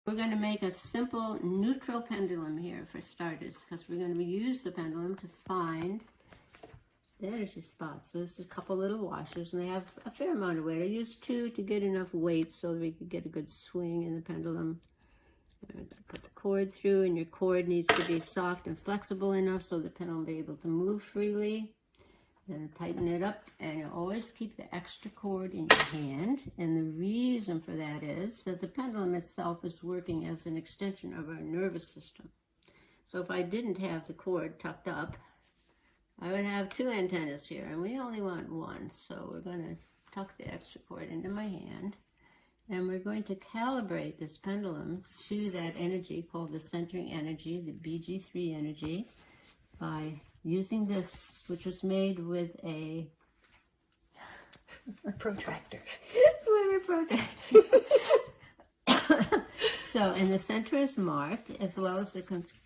We're going to make a simple neutral pendulum here for starters, because we're going to use the pendulum to find the energy spots. So this is a couple little washers, and they have a fair amount of weight. I used 2 to get enough weight so that we could get a good swing in the pendulum. Put the cord through, and your cord needs to be soft and flexible enough so the pendulum will be able to move freely. Then tighten it up, and you always keep the extra cord in your hand. And the reason for that is that the pendulum itself is working as an extension of our nervous system. So if I didn't have the cord tucked up, I would have 2 antennas here, and we only want 1. So we're going to tuck the extra cord into my hand, and we're going to calibrate this pendulum to that energy called the centering energy, the BG3 energy, by using this, which was made with a protractor. With a protractor. So, and the center is marked as well as the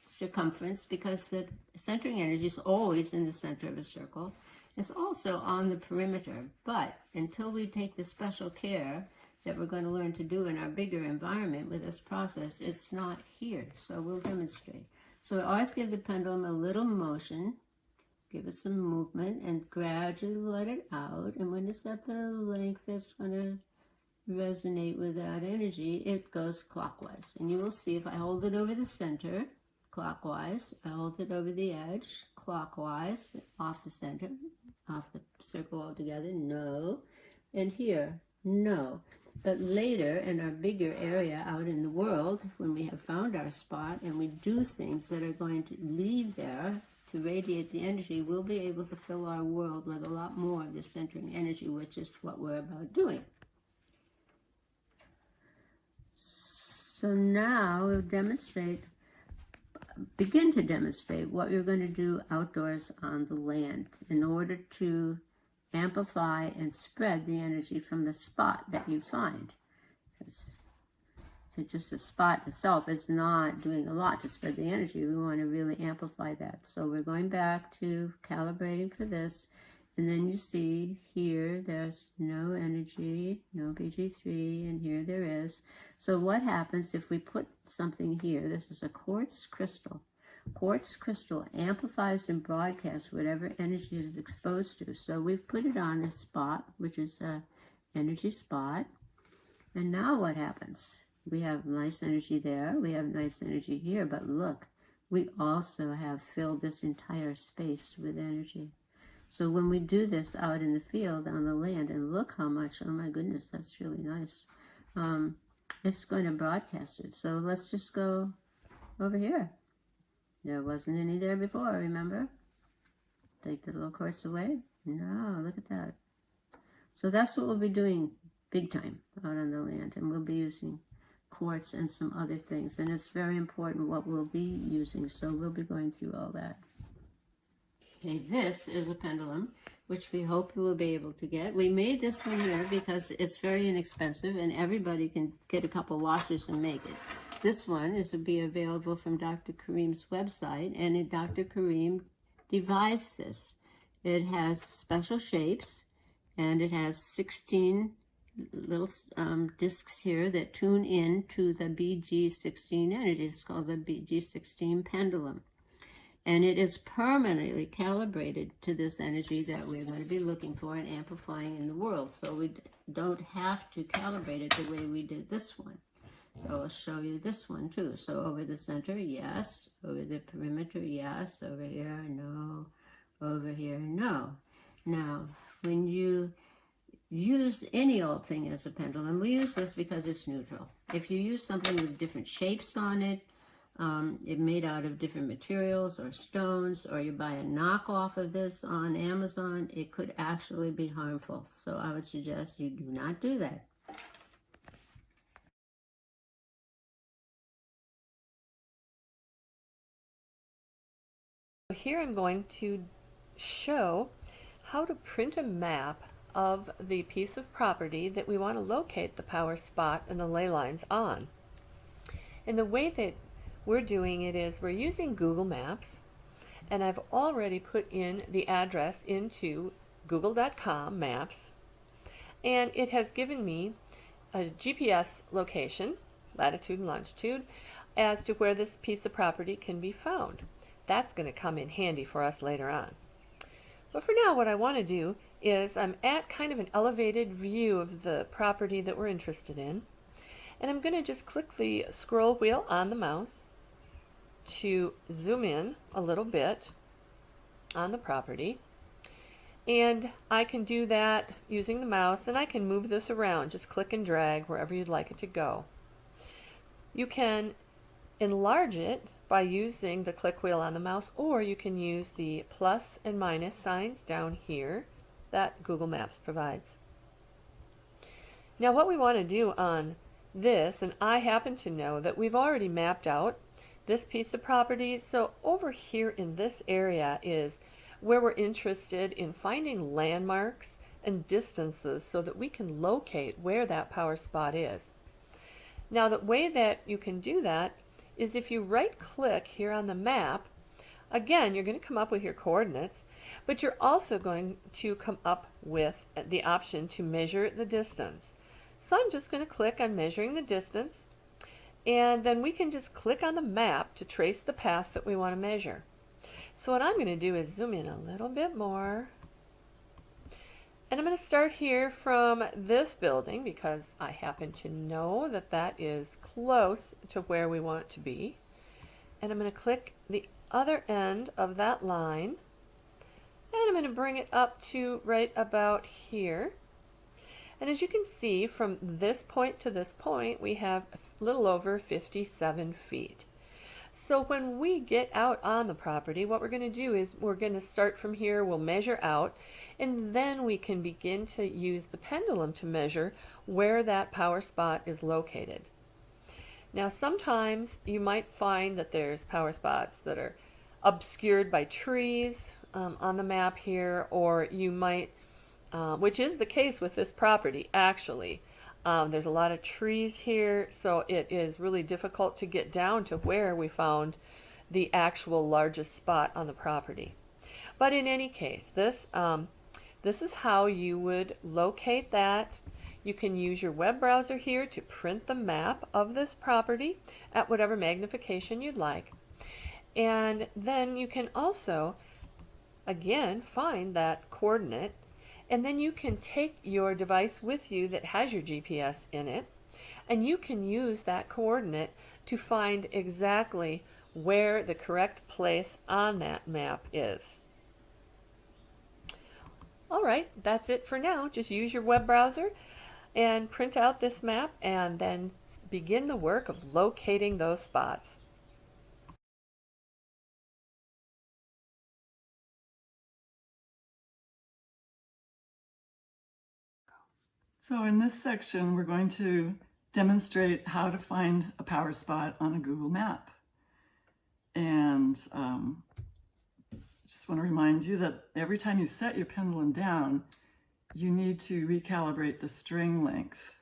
circumference, because the centering energy is always in the center of a circle. It's also on the perimeter, but until we take the special care that we're going to learn to do in our bigger environment with this process, it's not here. So we'll demonstrate. So I always give the pendulum a little motion, give it some movement, and gradually let it out. And when it's at the length that's going to resonate with that energy, it goes clockwise. And you will see if I hold it over the center, clockwise. I hold it over the edge, clockwise, off the center, off the circle altogether, no. And here, no. But later, in our bigger area out in the world, when we have found our spot and we do things that are going to leave there to radiate the energy, we'll be able to fill our world with a lot more of the centering energy, which is what we're about doing. So now we'll begin to demonstrate what you're going to do outdoors on the land in order to amplify and spread the energy from the spot that you find. So just the spot itself is not doing a lot to spread the energy. We want to really amplify that. So we're going back to calibrating for this. And then you see here, there's no energy, no BG3, and here there is. So what happens if we put something here? This is a quartz crystal. Quartz crystal amplifies and broadcasts whatever energy it is exposed to. So we've put it on a spot, which is a energy spot. And now what happens? We have nice energy there. We have nice energy here. But look, we also have filled this entire space with energy. So when we do this out in the field, on the land, and look how much, oh my goodness, that's really nice. It's going to broadcast it. So let's just go over here. There wasn't any there before, remember? Take the little quartz away. No, look at that. So that's what we'll be doing big time out on the land. And we'll be using quartz and some other things. And it's very important what we'll be using. So we'll be going through all that. Okay, this is a pendulum, which we hope you will be able to get. We made this one here because it's very inexpensive and everybody can get a couple washers and make it. This one will be available from Dr. Kareem's website, and Dr. Kareem devised this. It has special shapes, and it has 16 little discs here that tune in to the BG16 energy. It's called the BG16 pendulum. And it is permanently calibrated to this energy that we're going to be looking for and amplifying in the world. So we don't have to calibrate it the way we did this one. So I'll show you this one too. So over the center, yes. Over the perimeter, yes. Over here, no. Over here, no. Now, when you use any old thing as a pendulum, we use this because it's neutral. If you use something with different shapes on it, it made out of different materials or stones, or you buy a knockoff of this on Amazon, it could actually be harmful. So I would suggest you do not do that. Here I'm going to show how to print a map of the piece of property that we want to locate the power spot and the ley lines on. And the way that we're doing it is we're using Google Maps, and I've already put in the address into google.com maps, and it has given me a GPS location, latitude and longitude, as to where this piece of property can be found. That's going to come in handy for us later on. But for now, what I want to do is I'm at kind of an elevated view of the property that we're interested in, and I'm going to just click the scroll wheel on the mouse to zoom in a little bit on the property. And I can do that using the mouse, and I can move this around. Just click and drag wherever you'd like it to go. You can enlarge it by using the click wheel on the mouse, or you can use the plus and minus signs down here that Google Maps provides. Now what we want to do on this, and I happen to know that we've already mapped out this piece of property, so over here in this area is where we're interested in finding landmarks and distances so that we can locate where that power spot is. Now the way that you can do that is if you right click here on the map, again you're going to come up with your coordinates, but you're also going to come up with the option to measure the distance. So I'm just going to click on measuring the distance, and then we can just click on the map to trace the path that we want to measure. So what I'm going to do is zoom in a little bit more, and I'm going to start here from this building because I happen to know that that is close to where we want to be. And I'm going to click the other end of that line, and I'm going to bring it up to right about here. And as you can see, from this point to this point, we have a little over 57 feet. So when we get out on the property, what we're going to do is we're going to start from here, we'll measure out, and then we can begin to use the pendulum to measure where that power spot is located. Now sometimes you might find that there's power spots that are obscured by trees on the map here, or you might, which is the case with this property actually. There's a lot of trees here, so it is really difficult to get down to where we found the actual largest spot on the property. But in any case, this is how you would locate that. You can use your web browser here to print the map of this property at whatever magnification you'd like. And then you can also, again, find that coordinate, and then you can take your device with you that has your GPS in it, and you can use that coordinate to find exactly where the correct place on that map is. Alright, that's it for now. Just use your web browser and print out this map, and then begin the work of locating those spots. So in this section, we're going to demonstrate how to find a power spot on a Google map. And just want to remind you that every time you set your pendulum down, you need to recalibrate the string length.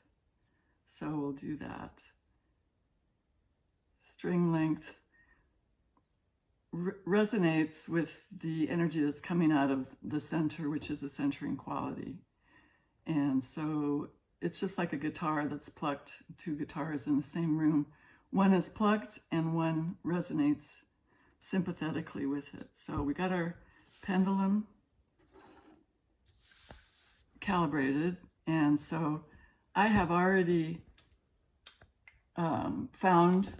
So we'll do that. String length resonates with the energy that's coming out of the center, which is a centering quality. And so it's just like a guitar that's plucked, two guitars in the same room. One is plucked and one resonates sympathetically with it. So we got our pendulum calibrated, and so I have already found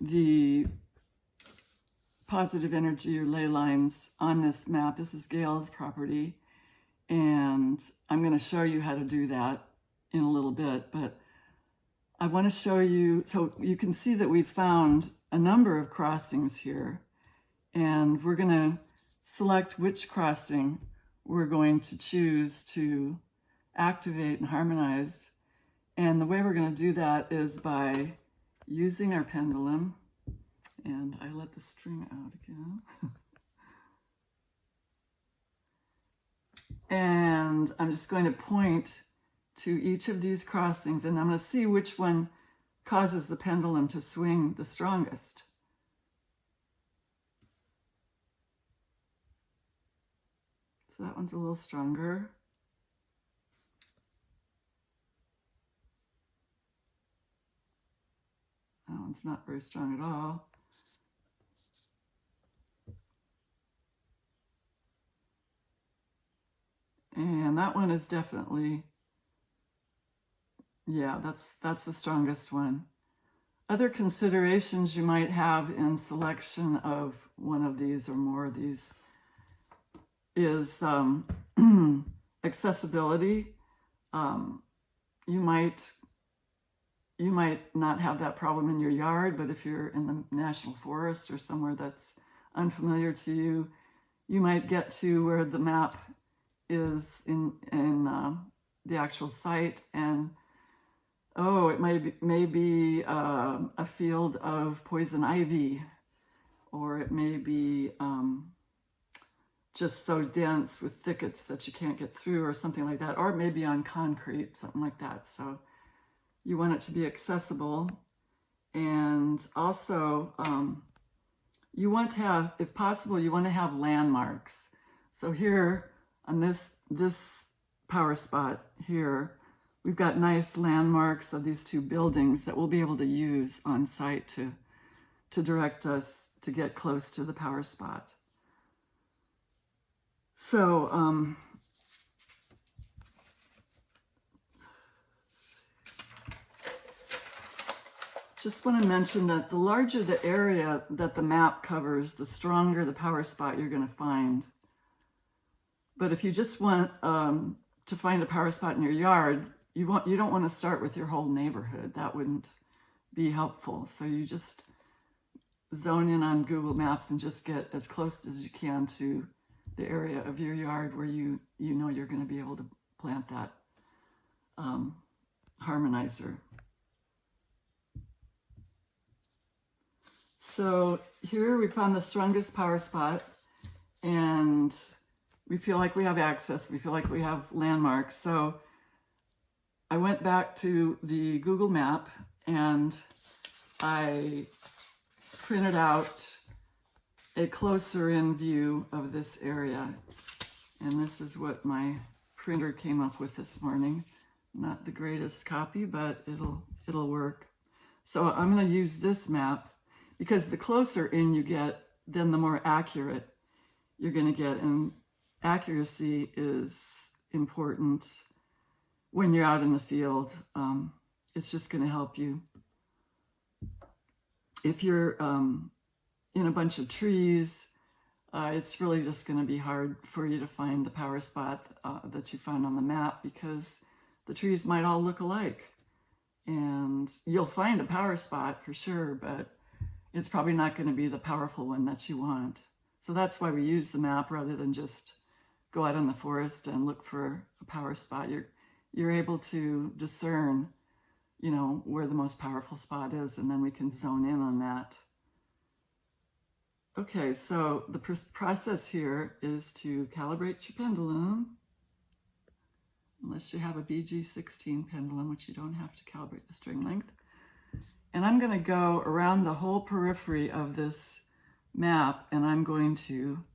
the positive energy or ley lines on this map. This is Gayle's property, and I'm going to show you how to do that in a little bit, but I want to show you, so you can see that we've found a number of crossings here, and we're going to select which crossing we're going to choose to activate and harmonize. And the way we're going to do that is by using our pendulum, and I let the string out again. And I'm just going to point to each of these crossings, and I'm going to see which one causes the pendulum to swing the strongest. So that one's a little stronger. That one's not very strong at all. And that one is definitely, yeah, that's the strongest one. Other considerations you might have in selection of one of these or more of these is accessibility. You might not have that problem in your yard, but if you're in the national forest or somewhere that's unfamiliar to you, you might get to where the map is in the actual site, and oh, it may be a field of poison ivy, or it may be just so dense with thickets that you can't get through, or something like that, or it may be on concrete, something like that. So you want it to be accessible, and also you want to have, if possible, you want to have landmarks. So here on this power spot here, we've got nice landmarks of these two buildings that we'll be able to use on site to direct us to get close to the power spot. So just want to mention that the larger the area that the map covers, the stronger the power spot you're going to find. But if you just want to find a power spot in your yard, you don't want to start with your whole neighborhood. That wouldn't be helpful. So you just zone in on Google Maps and just get as close as you can to the area of your yard where you know you're going to be able to plant that harmonizer. So here we found the strongest power spot, and we feel like we have access. We feel like we have landmarks. So I went back to the Google map and I printed out a closer in view of this area. And this is what my printer came up with this morning. Not the greatest copy, but it'll work. So I'm going to use this map, because the closer in you get, then the more accurate you're going to get. And accuracy is important when you're out in the field. It's just going to help you. If you're in a bunch of trees, it's really just going to be hard for you to find the power spot that you found on the map, because the trees might all look alike. And you'll find a power spot for sure, but it's probably not going to be the powerful one that you want. So that's why we use the map rather than just go out in the forest and look for a power spot. You're able to discern, where the most powerful spot is, and then we can zone in on that. Okay, so the process here is to calibrate your pendulum, unless you have a BG16 pendulum, which you don't have to calibrate the string length. And I'm going to go around the whole periphery of this map, and I'm going to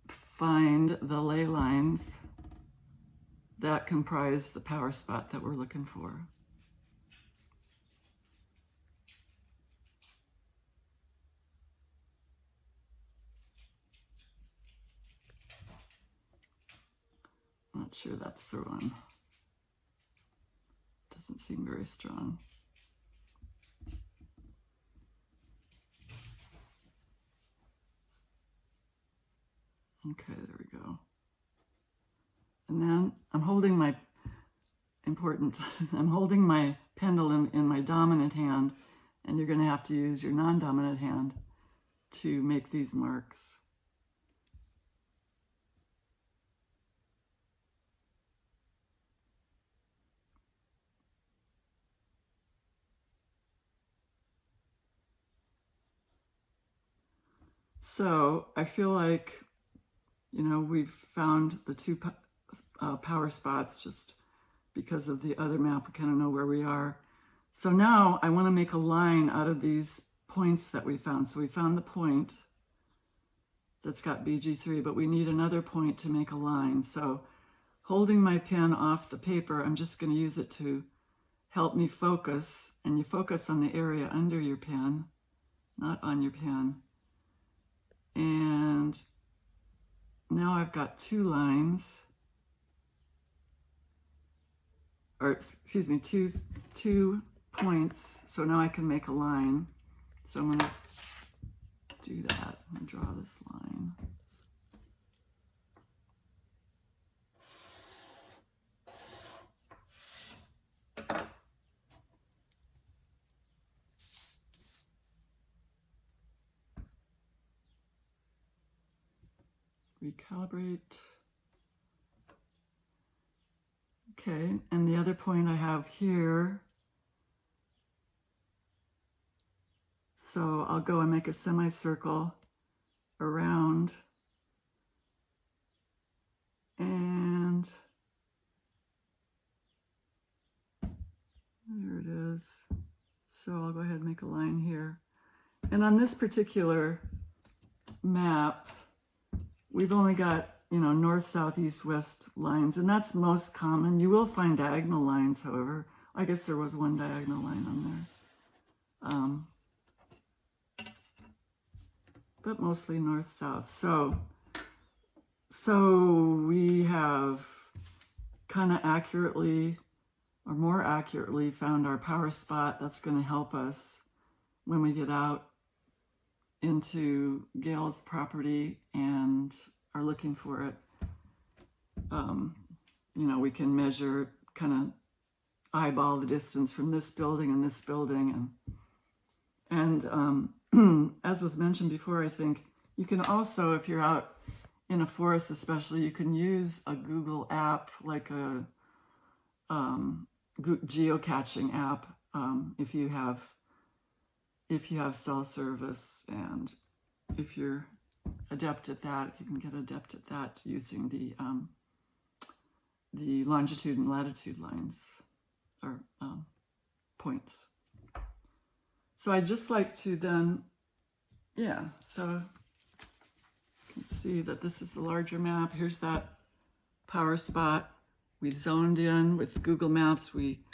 find the ley lines that comprise the power spot that we're looking for. Not sure that's the one. Doesn't seem very strong. Okay, there we go. And then I'm holding my I'm holding my pendulum in my dominant hand, and you're going to have to use your non-dominant hand to make these marks. So I feel like, you know, we've found the two power spots just because of the other map. We kind of know where we are. So now I want to make a line out of these points that we found. So we found the point that's got BG3, but we need another point to make a line. So holding my pen off the paper, I'm just going to use it to help me focus. And you focus on the area under your pen, not on your pen. And now I've got two lines, or excuse me, two points. So now I can make a line. So I'm going to do that. I'm going to draw this line. Recalibrate. Okay, and the other point I have here. So I'll go and make a semicircle around, and there it is. So I'll go ahead and make a line here. And on this particular map, we've only got, you know, north, south, east, west lines, and that's most common. You will find diagonal lines, however. I guess there was one diagonal line on there. But mostly north, south. So we have kind of accurately, or more accurately, found our power spot. That's going to help us when we get out into Gayle's property and are looking for it. You know, we can measure, kind of eyeball the distance from this building and this building, and as was mentioned before, I think you can also, if you're out in a forest especially, you can use a Google app, like a geocaching app, if you have cell service, and if you're adept at that, if you can get adept at that using the longitude and latitude lines, or points. So I'd just like to then, yeah, so you can see that this is the larger map. Here's that power spot. We zoned in with Google Maps. We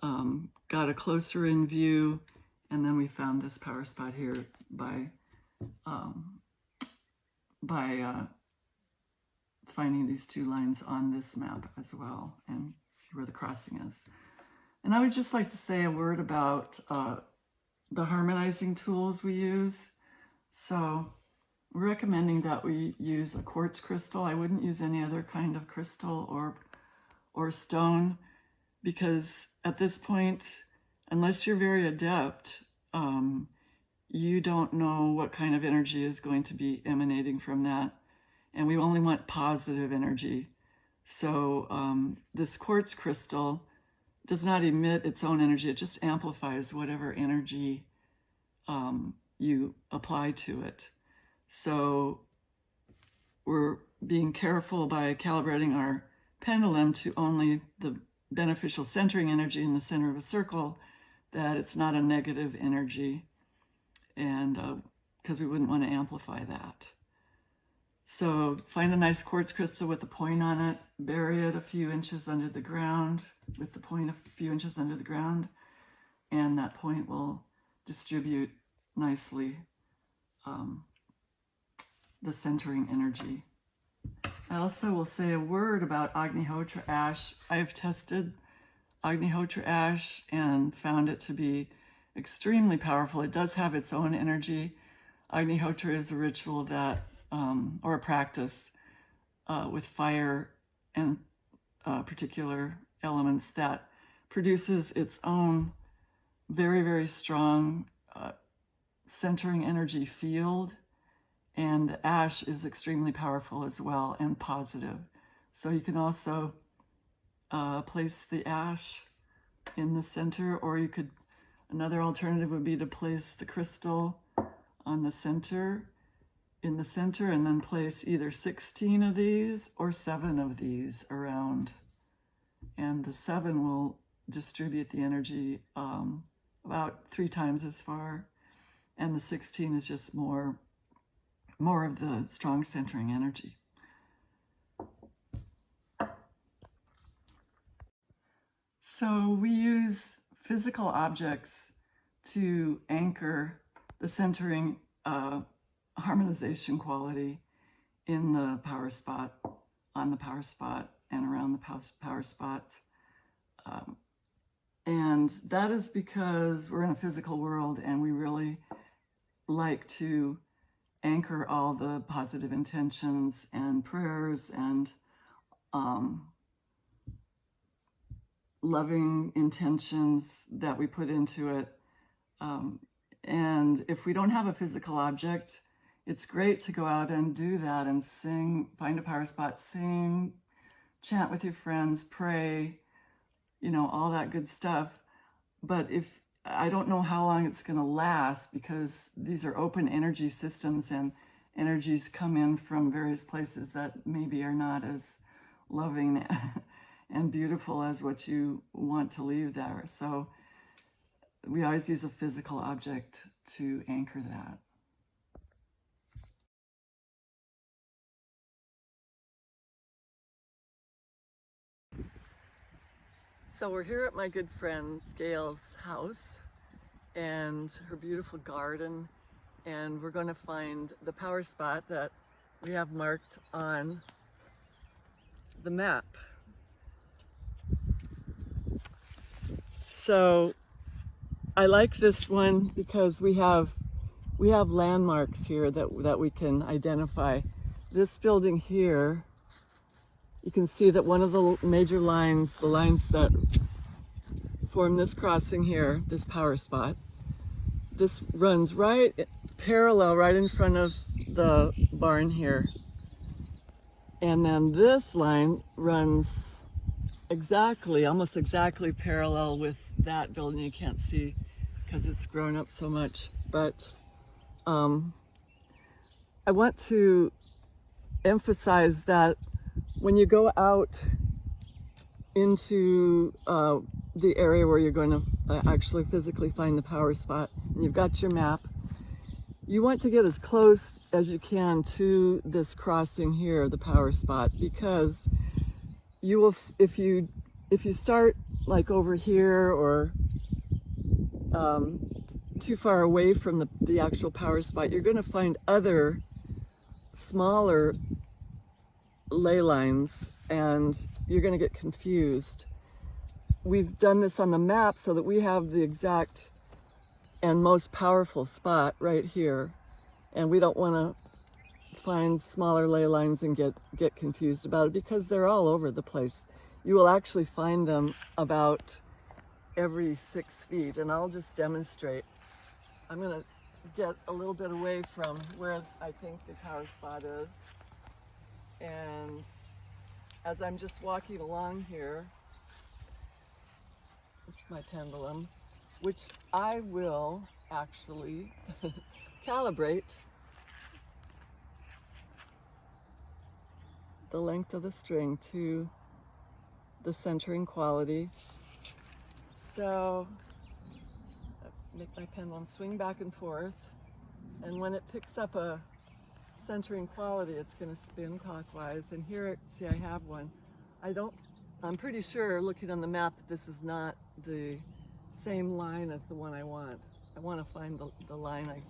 got a closer in view, and then we found this power spot here by finding these two lines on this map as well, and see where the crossing is. And I would just like to say a word about the harmonizing tools we use. So we're recommending that we use a quartz crystal. I wouldn't use any other kind of crystal or stone, because at this point, unless you're very adept, you don't know what kind of energy is going to be emanating from that. And we only want positive energy. So this quartz crystal does not emit its own energy. It just amplifies whatever energy you apply to it. So we're being careful by calibrating our pendulum to only the beneficial centering energy in the center of a circle, that it's not a negative energy, and because we wouldn't want to amplify that. So find a nice quartz crystal with a point on it, bury it a few inches under the ground, with the point a few inches under the ground, and that point will distribute nicely the centering energy. I also will say a word about Agnihotra ash. I've tested Agnihotra ash and found it to be extremely powerful. It does have its own energy. Agnihotra is a ritual that, or a practice with fire and particular elements that produces its own very, very strong centering energy field. And the ash is extremely powerful as well and positive. So you can also place the ash in the center, or you could, another alternative would be to place the crystal on the center, in the center, and then place either 16 of these or 7 of these around. And the 7 will distribute the energy about 3 times as far. And the 16 is just more of the strong centering energy. So we use physical objects to anchor the centering harmonization quality in the power spot, on the power spot, and around the power spots. And that is because we're in a physical world and we really like to anchor all the positive intentions and prayers and loving intentions that we put into it. And if we don't have a physical object, it's great to go out and do that and sing, find a power spot, sing, chant with your friends, pray, you know, all that good stuff. But if I don't know how long it's going to last, because these are open energy systems and energies come in from various places that maybe are not as loving and beautiful as what you want to leave there. So we always use a physical object to anchor that. So we're here at my good friend Gayle's house and her beautiful garden, and we're going to find the power spot that we have marked on the map. So I like this one because we have landmarks here that we can identify. This building here, you can see that one of the major lines, the lines that form this crossing here, this power spot, this runs right parallel, right in front of the barn here. And then this line runs exactly, almost exactly parallel with that building. You can't see because it's grown up so much, but I want to emphasize that when you go out into the area where you're going to actually physically find the power spot, and you've got your map, you want to get as close as you can to this crossing here, the power spot, because you will, if you start like over here or too far away from the actual power spot, you're going to find other smaller ley lines and you're going to get confused. We've done this on the map so that we have the exact and most powerful spot right here, and we don't want to find smaller ley lines and get confused about it, because they're all over the place. You will actually find them about every 6 feet, and I'll just demonstrate. I'm going to get a little bit away from where I think the power spot is, and as I'm just walking along here with my pendulum, which I will actually calibrate the length of the string to the centering quality. So make my pendulum swing back and forth, and when it picks up a centering quality, it's going to spin clockwise. And here, see, I have one. I'm pretty sure, looking on the map, that this is not the same line as the one I want. I want to find the line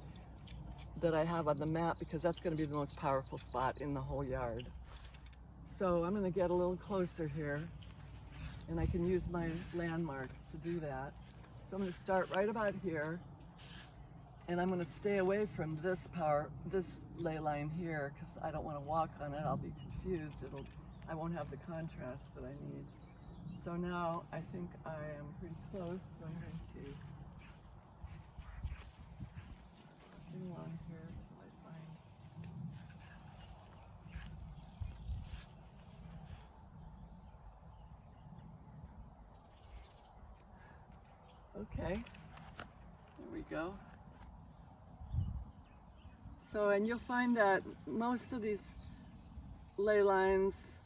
that I have on the map, because that's going to be the most powerful spot in the whole yard. So I'm going to get a little closer here, and I can use my landmarks to do that. So I'm going to start right about here, and I'm going to stay away from this ley line here, because I don't want to walk on it. I'll be confused. I won't have the contrast that I need. So now I think I am pretty close, so I'm going to get along here until I find. Okay, there we go. So, and you'll find that most of these ley lines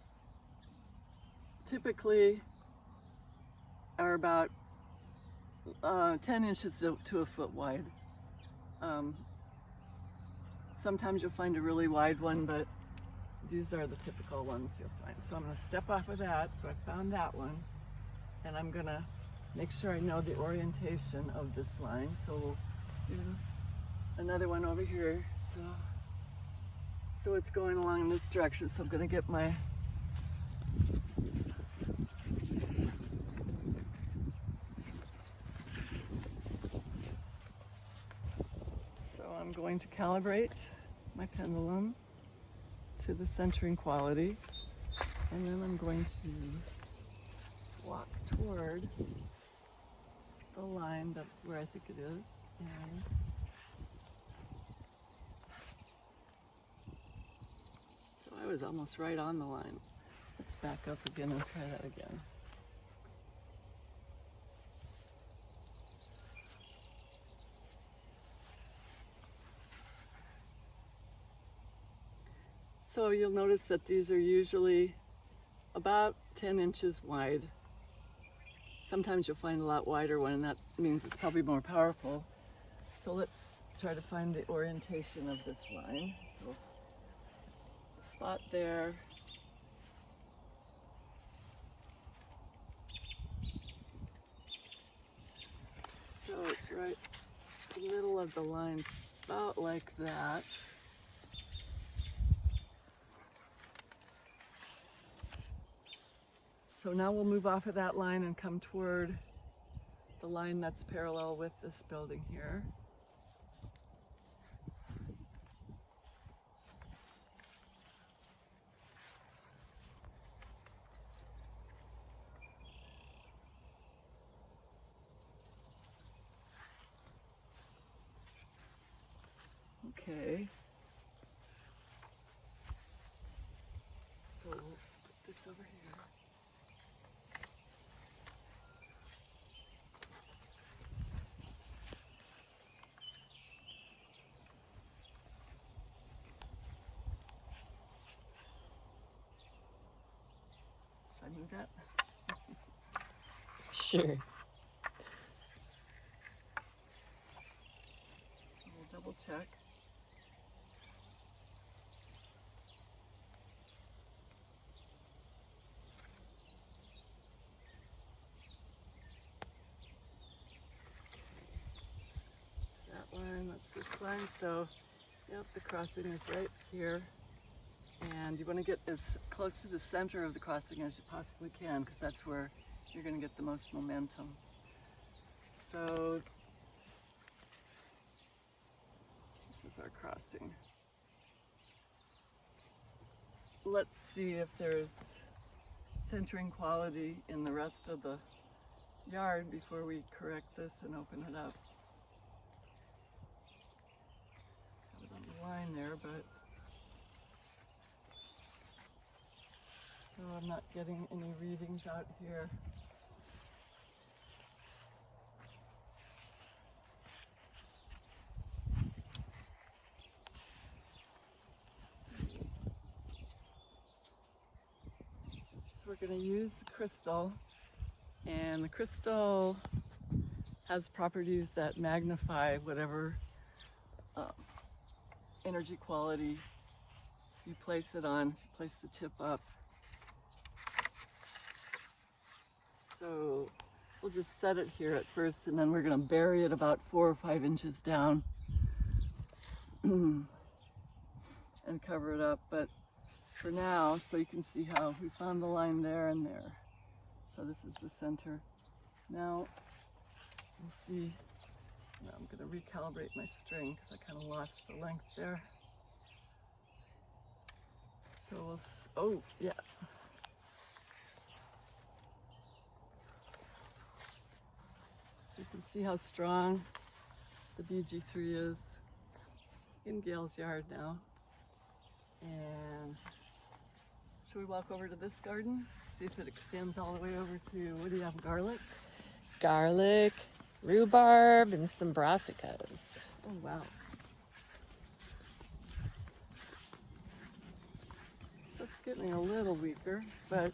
typically are about 10 inches to a foot wide. Sometimes you'll find a really wide one, but these are the typical ones you'll find. So I'm going to step off of that. So I found that one, and I'm going to make sure I know the orientation of this line. So we'll do another one over here. So it's going along in this direction. So I'm going to get my I'm going to calibrate my pendulum to the centering quality, and then I'm going to walk toward the line where I think it is, and so I was almost right on the line. Let's back up again and try that again. So you'll notice that these are usually about 10 inches wide. Sometimes you'll find a lot wider one, and that means it's probably more powerful. So let's try to find the orientation of this line. So the spot there. So it's right in the middle of the line, about like that. So now we'll move off of that line and come toward the line that's parallel with this building here. Okay. So we'll put this over here. Should I move that? Sure. So we'll double check. That line, that's this line. So, yep, the crossing is right here. And you want to get as close to the center of the crossing as you possibly can, because that's where you're going to get the most momentum. So this is our crossing. Let's see if there's centering quality in the rest of the yard before we correct this and open it up. Got it on the line there, but so I'm not getting any readings out here. we're going to use crystal, and the crystal has properties that magnify whatever energy quality you place it on. If you place the tip up. So we'll just set it here at first, and then we're going to bury it about 4 or 5 inches down and cover it up. But for now, so you can see how we found the line there and there. So this is the center. Now we'll see. Now I'm going to recalibrate my string because I kind of lost the length there. So we'll, oh yeah. So you can see how strong the BG3 is in Gayle's yard now. And should we walk over to this garden? See if it extends all the way over to, what do you have, garlic? Garlic, rhubarb, and some brassicas. Oh wow. So it's getting a little weaker, but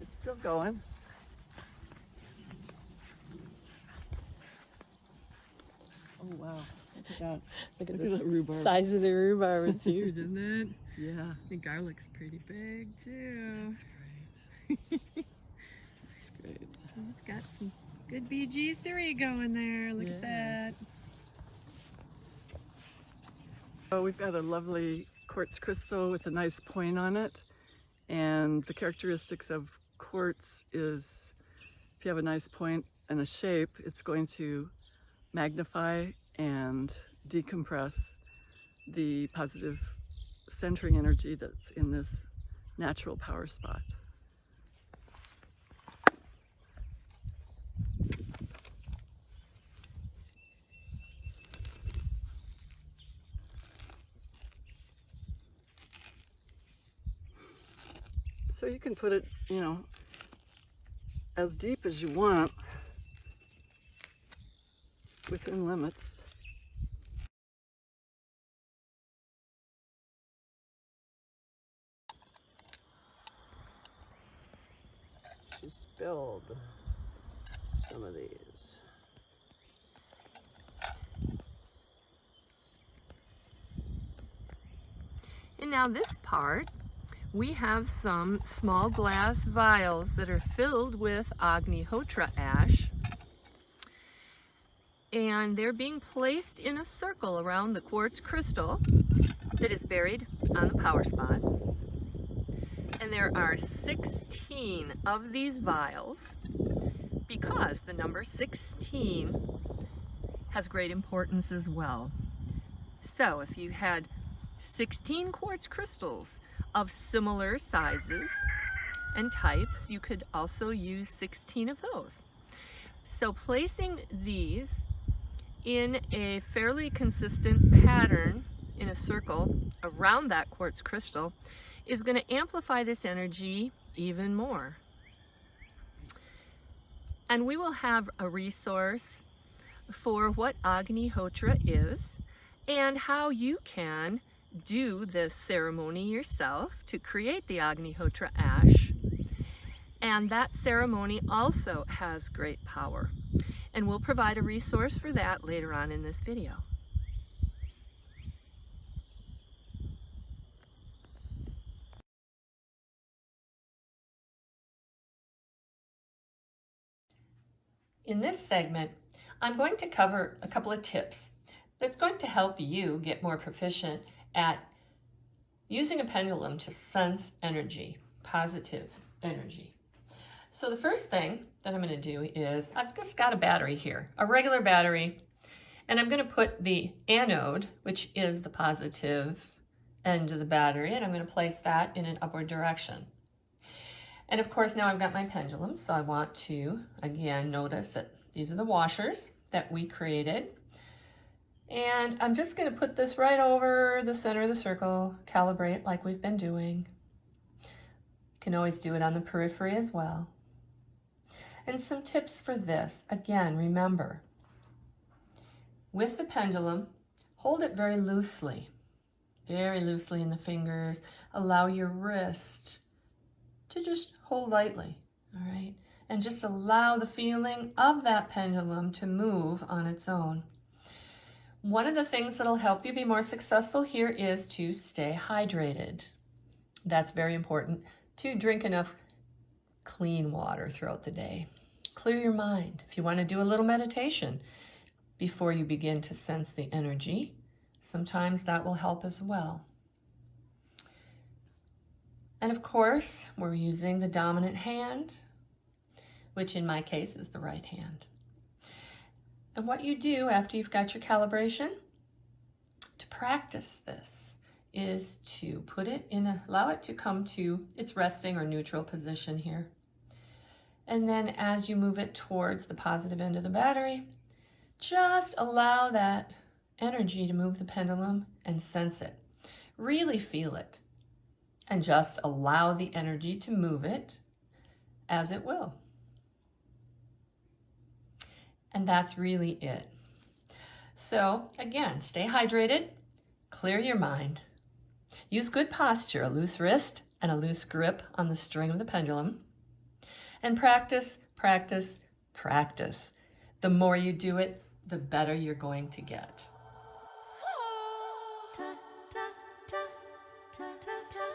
it's still going. Oh wow. Look at that. Look at the rhubarb. size of the rhubarb is huge, isn't it? Yeah. The garlic's pretty big too. That's great. That's great. It's got some good BG3 going there. Look at that. So we've got a lovely quartz crystal with a nice point on it. And the characteristics of quartz is if you have a nice point and a shape, it's going to magnify and decompress the positive centering energy that's in this natural power spot. So you can put it, you know, as deep as you want within limits. She spilled some of these. And now this part, we have some small glass vials that are filled with Agnihotra ash. And they're being placed in a circle around the quartz crystal that is buried on the power spot. And there are 16 of these vials because the number 16 has great importance as well. So if you had 16 quartz crystals of similar sizes and types, you could also use 16 of those. So placing these in a fairly consistent pattern in a circle around that quartz crystal is going to amplify this energy even more. And we will have a resource for what Agnihotra is and how you can do this ceremony yourself to create the Agnihotra ash. And that ceremony also has great power. And we'll provide a resource for that later on in this video. In this segment, I'm going to cover a couple of tips that's going to help you get more proficient at using a pendulum to sense energy, positive energy. So the first thing that I'm going to do is I've just got a battery here, a regular battery, and I'm going to put the anode, which is the positive end of the battery, and I'm going to place that in an upward direction. And of course, now I've got my pendulum, so I want to, again, notice that these are the washers that we created. And I'm just going to put this right over the center of the circle, calibrate like we've been doing. You can always do it on the periphery as well. And some tips for this. Again, remember, with the pendulum, hold it very loosely in the fingers. Allow your wrist to just hold lightly, all right? And just allow the feeling of that pendulum to move on its own. One of the things that'll help you be more successful here is to stay hydrated. That's very important. To drink enough clean water throughout the day. Clear your mind. If you want to do a little meditation before you begin to sense the energy, sometimes that will help as well. And of course, we're using the dominant hand, which in my case is the right hand. And what you do after you've got your calibration to practice this is to put it in allow it to come to its resting or neutral position here. And then as you move it towards the positive end of the battery, just allow that energy to move the pendulum and sense it. Really feel it. And just allow the energy to move it as it will. And that's really it. So again, stay hydrated, clear your mind, use good posture, a loose wrist and a loose grip on the string of the pendulum, and practice, practice, practice. The more you do it, the better you're going to get. Ta ta ta ta ta ta ta.